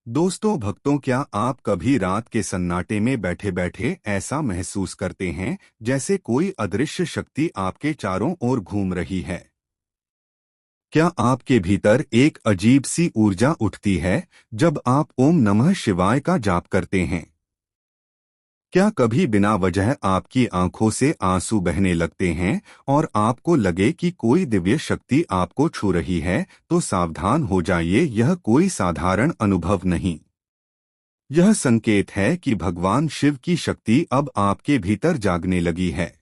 दोस्तों भक्तों, क्या आप कभी रात के सन्नाटे में बैठे बैठे ऐसा महसूस करते हैं जैसे कोई अदृश्य शक्ति आपके चारों ओर घूम रही है? क्या आपके भीतर एक अजीब सी ऊर्जा उठती है जब आप ओम नमः शिवाय का जाप करते हैं? क्या कभी बिना वजह आपकी आंखों से आंसू बहने लगते हैं और आपको लगे कि कोई दिव्य शक्ति आपको छू रही है? तो सावधान हो जाइए, यह कोई साधारण अनुभव नहीं। यह संकेत है कि भगवान शिव की शक्ति अब आपके भीतर जागने लगी है।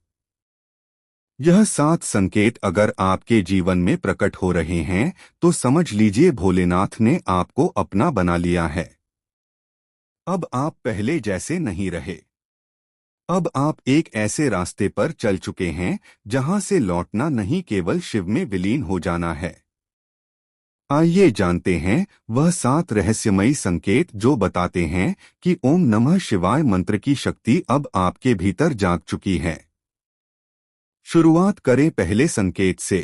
यह 7 संकेत अगर आपके जीवन में प्रकट हो रहे हैं तो समझ लीजिए भोलेनाथ ने आपको अपना बना लिया है। अब आप पहले जैसे नहीं रहे। अब आप एक ऐसे रास्ते पर चल चुके हैं जहां से लौटना नहीं, केवल शिव में विलीन हो जाना है। आइए जानते हैं वह 7 रहस्यमयी संकेत जो बताते हैं कि ओम नमः शिवाय मंत्र की शक्ति अब आपके भीतर जाग चुकी है। शुरुआत करें पहले संकेत से।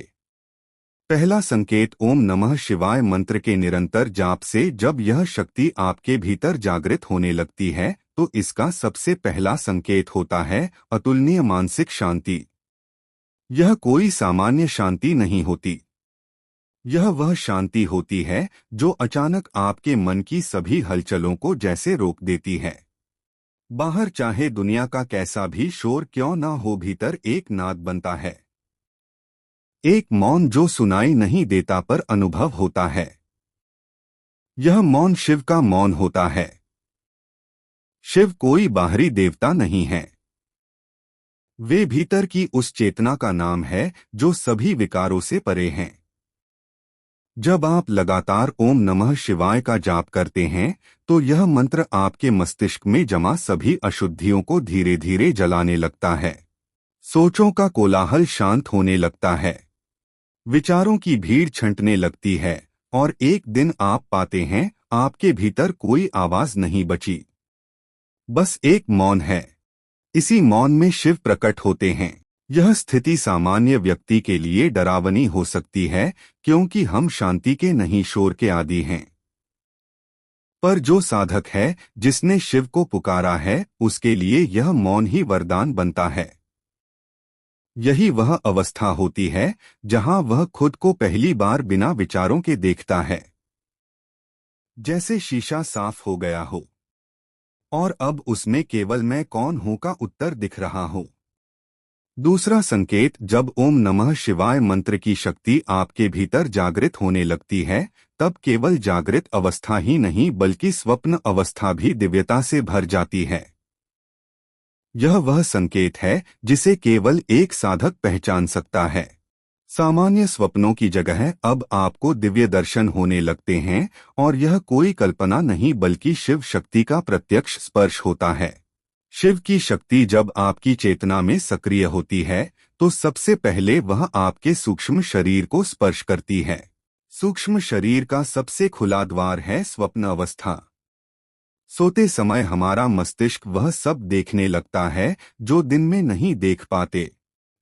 पहला संकेत ओम नमः शिवाय मंत्र के निरंतर जाप से जब यह शक्ति आपके भीतर जागृत होने लगती है तो इसका सबसे पहला संकेत होता है अतुलनीय मानसिक शांति। यह कोई सामान्य शांति नहीं होती। यह वह शांति होती है जो अचानक आपके मन की सभी हलचलों को जैसे रोक देती है। बाहर चाहे दुनिया का कैसा भी शोर क्यों ना हो, भीतर एक नाद बनता है। एक मौन जो सुनाई नहीं देता पर अनुभव होता है। यह मौन शिव का मौन होता है। शिव कोई बाहरी देवता नहीं है। वे भीतर की उस चेतना का नाम है जो सभी विकारों से परे हैं। जब आप लगातार ओम नमः शिवाय का जाप करते हैं तो यह मंत्र आपके मस्तिष्क में जमा सभी अशुद्धियों को धीरे धीरे जलाने लगता है। सोचों का कोलाहल शांत होने लगता है। विचारों की भीड़ छंटने लगती है और एक दिन आप पाते हैं आपके भीतर कोई आवाज नहीं बची, बस एक मौन है। इसी मौन में शिव प्रकट होते हैं। यह स्थिति सामान्य व्यक्ति के लिए डरावनी हो सकती है क्योंकि हम शांति के नहीं शोर के आदी हैं। पर जो साधक है, जिसने शिव को पुकारा है, उसके लिए यह मौन ही वरदान बनता है। यही वह अवस्था होती है जहां वह खुद को पहली बार बिना विचारों के देखता है, जैसे शीशा साफ हो गया हो और अब उसमें केवल मैं कौन हूं का उत्तर दिख रहा हो। दूसरा संकेत, जब ओम नमः शिवाय मंत्र की शक्ति आपके भीतर जागृत होने लगती है तब केवल जागृत अवस्था ही नहीं बल्कि स्वप्न अवस्था भी दिव्यता से भर जाती है। यह वह संकेत है जिसे केवल एक साधक पहचान सकता है। सामान्य स्वप्नों की जगह अब आपको दिव्य दर्शन होने लगते हैं और यह कोई कल्पना नहीं बल्कि शिव शक्ति का प्रत्यक्ष स्पर्श होता है। शिव की शक्ति जब आपकी चेतना में सक्रिय होती है तो सबसे पहले वह आपके सूक्ष्म शरीर को स्पर्श करती है। सूक्ष्म शरीर का सबसे खुला द्वार है स्वप्न अवस्था। सोते समय हमारा मस्तिष्क वह सब देखने लगता है जो दिन में नहीं देख पाते।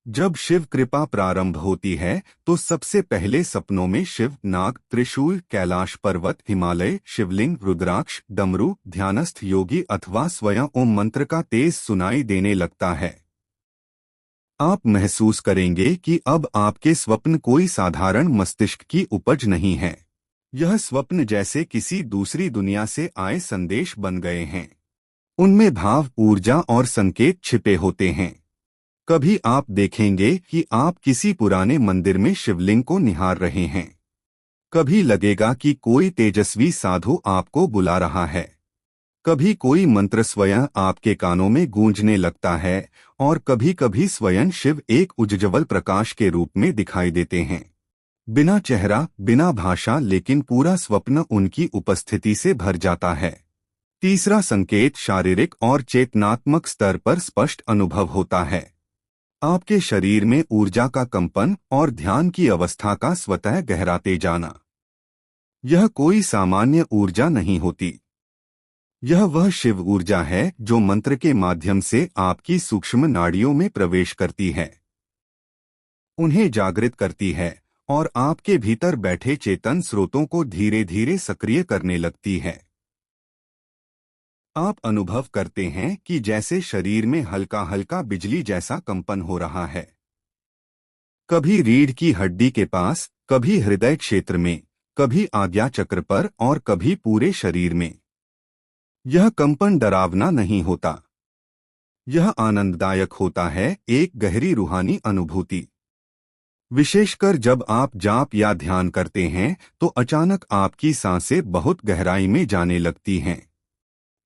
जब शिव कृपा प्रारंभ होती है तो सबसे पहले सपनों में शिव, नाग, त्रिशूल, कैलाश पर्वत, हिमालय, शिवलिंग, रुद्राक्ष, डमरू, ध्यानस्थ योगी अथवा स्वयं ओम मंत्र का तेज सुनाई देने लगता है। आप महसूस करेंगे कि अब आपके स्वप्न कोई साधारण मस्तिष्क की उपज नहीं है। यह स्वप्न जैसे किसी दूसरी दुनिया से आए संदेश बन गए हैं। उनमें भाव, ऊर्जा और संकेत छिपे होते हैं। कभी आप देखेंगे कि आप किसी पुराने मंदिर में शिवलिंग को निहार रहे हैं। कभी लगेगा कि कोई तेजस्वी साधु आपको बुला रहा है। कभी कोई मंत्र स्वयं आपके कानों में गूंजने लगता है और कभी कभी स्वयं शिव एक उज्ज्वल प्रकाश के रूप में दिखाई देते हैं। बिना चेहरा, बिना भाषा, लेकिन पूरा स्वप्न उनकी उपस्थिति से भर जाता है। तीसरा संकेत, शारीरिक और चेतनात्मक स्तर पर स्पष्ट अनुभव होता है। आपके शरीर में ऊर्जा का कंपन और ध्यान की अवस्था का स्वतः गहराते जाना। यह कोई सामान्य ऊर्जा नहीं होती। यह वह शिव ऊर्जा है जो मंत्र के माध्यम से आपकी सूक्ष्म नाड़ियों में प्रवेश करती है, उन्हें जागृत करती है और आपके भीतर बैठे चेतन स्रोतों को धीरे धीरे सक्रिय करने लगती है। आप अनुभव करते हैं कि जैसे शरीर में हल्का हल्का बिजली जैसा कंपन हो रहा है, कभी रीढ़ की हड्डी के पास, कभी हृदय क्षेत्र में, कभी आज्ञा चक्र पर और कभी पूरे शरीर में। यह कंपन डरावना नहीं होता, यह आनंददायक होता है, एक गहरी रूहानी अनुभूति। विशेषकर जब आप जाप या ध्यान करते हैं तो अचानक आपकी सांसें बहुत गहराई में जाने लगती हैं,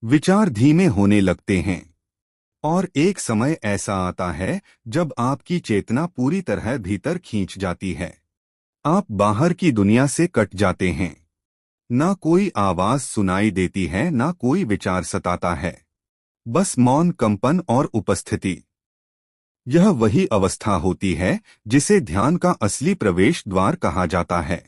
विचार धीमे होने लगते हैं, और एक समय ऐसा आता है जब आपकी चेतना पूरी तरह भीतर खींच जाती है। आप बाहर की दुनिया से कट जाते हैं, ना कोई आवाज सुनाई देती है, ना कोई विचार सताता है, बस मौन, कंपन और उपस्थिति। यह वही अवस्था होती है जिसे ध्यान का असली प्रवेश द्वार कहा जाता है।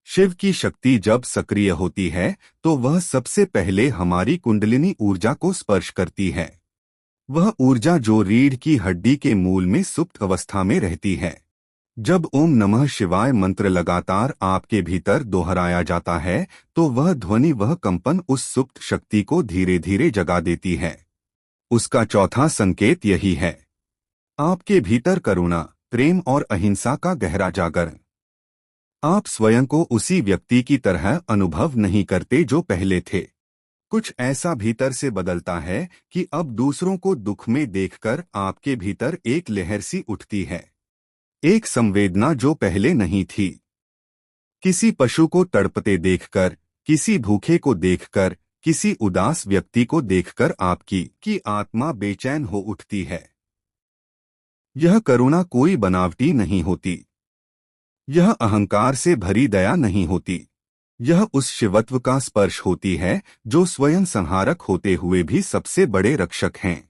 शिव की शक्ति जब सक्रिय होती है तो वह सबसे पहले हमारी कुंडलिनी ऊर्जा को स्पर्श करती है। वह ऊर्जा जो रीढ़ की हड्डी के मूल में सुप्त अवस्था में रहती है। जब ओम नमः शिवाय मंत्र लगातार आपके भीतर दोहराया जाता है तो वह ध्वनि, वह कंपन उस सुप्त शक्ति को धीरे धीरे जगा देती है। उसका चौथा संकेत यही है, आपके भीतर करुणा, प्रेम और अहिंसा का गहरा जागरण। आप स्वयं को उसी व्यक्ति की तरह अनुभव नहीं करते जो पहले थे। कुछ ऐसा भीतर से बदलता है कि अब दूसरों को दुख में देखकर आपके भीतर एक लहर सी उठती है, एक संवेदना जो पहले नहीं थी। किसी पशु को तड़पते देखकर, किसी भूखे को देखकर, किसी उदास व्यक्ति को देखकर आपकी आत्मा बेचैन हो उठती है। यह करुणा कोई बनावटी नहीं होती, यह अहंकार से भरी दया नहीं होती, यह उस शिवत्व का स्पर्श होती है जो स्वयं संहारक होते हुए भी सबसे बड़े रक्षक हैं।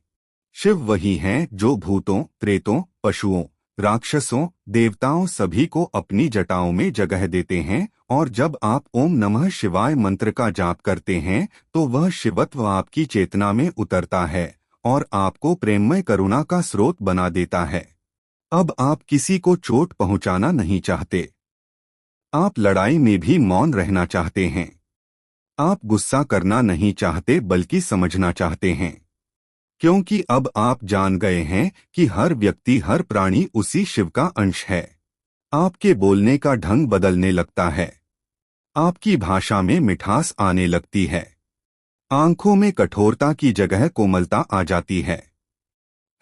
शिव वही हैं जो भूतों, प्रेतों, पशुओं, राक्षसों, देवताओं सभी को अपनी जटाओं में जगह देते हैं, और जब आप ओम नमः शिवाय मंत्र का जाप करते हैं तो वह शिवत्व आपकी चेतना में उतरता है और आपको प्रेममय करुणा का स्रोत बना देता है। अब आप किसी को चोट पहुंचाना नहीं चाहते, आप लड़ाई में भी मौन रहना चाहते हैं, आप गुस्सा करना नहीं चाहते बल्कि समझना चाहते हैं, क्योंकि अब आप जान गए हैं कि हर व्यक्ति, हर प्राणी उसी शिव का अंश है। आपके बोलने का ढंग बदलने लगता है, आपकी भाषा में मिठास आने लगती है, आंखों में कठोरता की जगह कोमलता आ जाती है,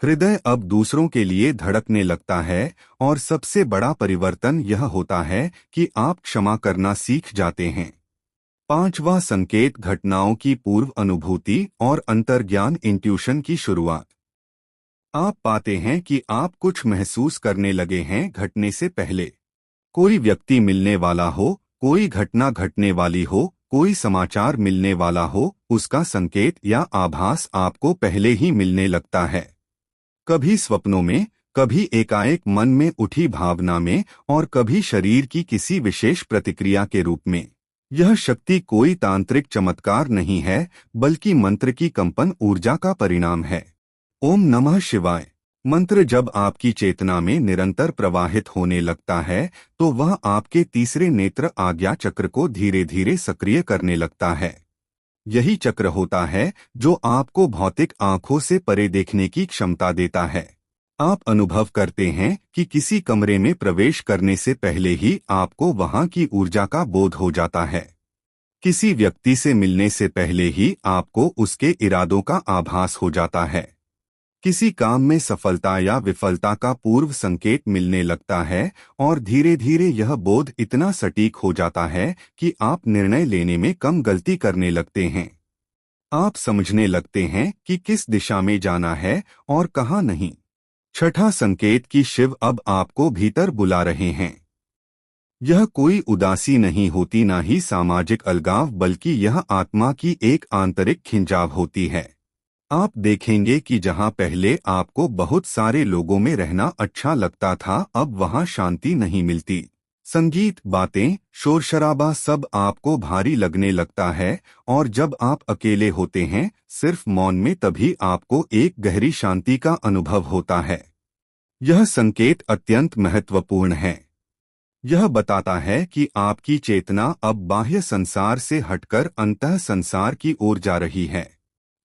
हृदय अब दूसरों के लिए धड़कने लगता है, और सबसे बड़ा परिवर्तन यह होता है कि आप क्षमा करना सीख जाते हैं। पांचवा संकेत, घटनाओं की पूर्व अनुभूति और अंतर्ज्ञान, इंट्यूशन की शुरुआत। आप पाते हैं कि आप कुछ महसूस करने लगे हैं घटने से पहले। कोई व्यक्ति मिलने वाला हो, कोई घटना घटने वाली हो, कोई समाचार मिलने वाला हो, उसका संकेत या आभास आपको पहले ही मिलने लगता है। कभी स्वप्नों में, कभी एकाएक मन में उठी भावना में, और कभी शरीर की किसी विशेष प्रतिक्रिया के रूप में। यह शक्ति कोई तांत्रिक चमत्कार नहीं है, बल्कि मंत्र की कंपन ऊर्जा का परिणाम है। ओम नमः शिवाय मंत्र जब आपकी चेतना में निरंतर प्रवाहित होने लगता है तो वह आपके तीसरे नेत्र, आज्ञा चक्र को धीरे धीरे सक्रिय करने लगता है। यही चक्र होता है जो आपको भौतिक आंखों से परे देखने की क्षमता देता है। आप अनुभव करते हैं कि किसी कमरे में प्रवेश करने से पहले ही आपको वहां की ऊर्जा का बोध हो जाता है। किसी व्यक्ति से मिलने से पहले ही आपको उसके इरादों का आभास हो जाता है। किसी काम में सफलता या विफलता का पूर्व संकेत मिलने लगता है, और धीरे धीरे यह बोध इतना सटीक हो जाता है कि आप निर्णय लेने में कम गलती करने लगते हैं। आप समझने लगते हैं कि किस दिशा में जाना है और कहाँ नहीं। छठा संकेत कि शिव अब आपको भीतर बुला रहे हैं। यह कोई उदासी नहीं होती, ना ही सामाजिक अलगाव, बल्कि यह आत्मा की एक आंतरिक खिंचाव होती है। आप देखेंगे कि जहां पहले आपको बहुत सारे लोगों में रहना अच्छा लगता था, अब वहां शांति नहीं मिलती। संगीत, बातें, शोर शराबा सब आपको भारी लगने लगता है, और जब आप अकेले होते हैं, सिर्फ मौन में, तभी आपको एक गहरी शांति का अनुभव होता है। यह संकेत अत्यंत महत्वपूर्ण है। यह बताता है कि आपकी चेतना अब बाह्य संसार से हटकर अंतः संसार की ओर जा रही है।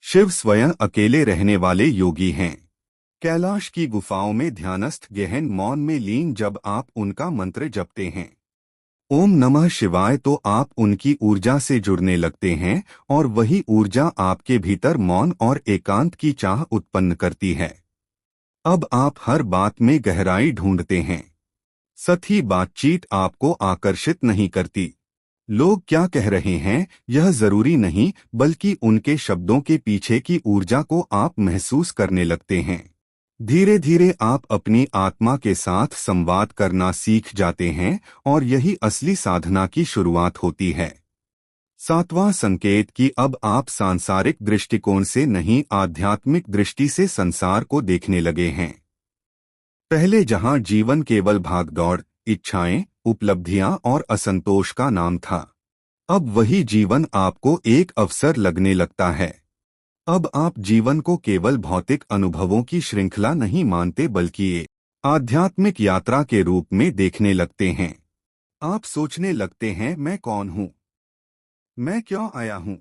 शिव स्वयं अकेले रहने वाले योगी हैं। कैलाश की गुफाओं में ध्यानस्थ गहन मौन में लीन जब आप उनका मंत्र जपते हैं ओम नमः शिवाय, तो आप उनकी ऊर्जा से जुड़ने लगते हैं और वही ऊर्जा आपके भीतर मौन और एकांत की चाह उत्पन्न करती है। अब आप हर बात में गहराई ढूंढते हैं। सतही बातचीत आपको आकर्षित नहीं करती। लोग क्या कह रहे हैं यह जरूरी नहीं, बल्कि उनके शब्दों के पीछे की ऊर्जा को आप महसूस करने लगते हैं। धीरे धीरे आप अपनी आत्मा के साथ संवाद करना सीख जाते हैं और यही असली साधना की शुरुआत होती है। सातवां संकेत कि अब आप सांसारिक दृष्टिकोण से नहीं, आध्यात्मिक दृष्टि से संसार को देखने लगे हैं। पहले जहां जीवन केवल भागदौड़, इच्छाएं, उपलब्धियां और असंतोष का नाम था, अब वही जीवन आपको एक अवसर लगने लगता है। अब आप जीवन को केवल भौतिक अनुभवों की श्रृंखला नहीं मानते, बल्कि एक आध्यात्मिक यात्रा के रूप में देखने लगते हैं। आप सोचने लगते हैं, मैं कौन हूं? मैं क्यों आया हूं?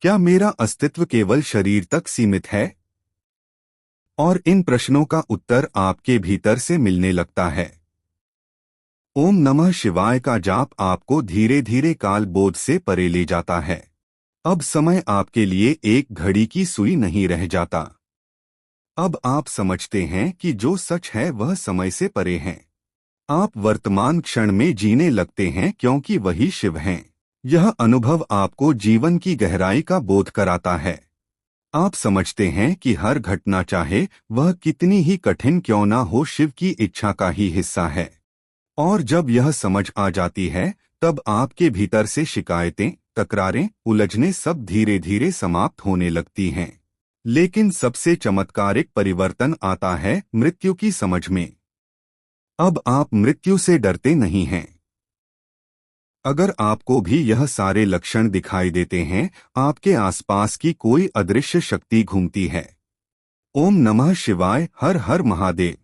क्या मेरा अस्तित्व केवल शरीर तक सीमित है? और इन प्रश्नों का उत्तर आपके भीतर से मिलने लगता है। ओम नमः शिवाय का जाप आपको धीरे धीरे काल बोझ से परे ले जाता है। अब समय आपके लिए एक घड़ी की सुई नहीं रह जाता। अब आप समझते हैं कि जो सच है वह समय से परे है। आप वर्तमान क्षण में जीने लगते हैं क्योंकि वही शिव हैं। यह अनुभव आपको जीवन की गहराई का बोध कराता है। आप समझते हैं कि हर घटना, चाहे वह कितनी ही कठिन क्यों ना हो, शिव की इच्छा का ही हिस्सा है। और जब यह समझ आ जाती है, तब आपके भीतर से शिकायतें, तकरारें, उलझने सब धीरे धीरे समाप्त होने लगती हैं। लेकिन सबसे चमत्कारिक परिवर्तन आता है मृत्यु की समझ में। अब आप मृत्यु से डरते नहीं हैं। अगर आपको भी यह सारे लक्षण दिखाई देते हैं, आपके आसपास की कोई अदृश्य शक्ति घूमती है। ओम नमः शिवाय, हर हर महादेव।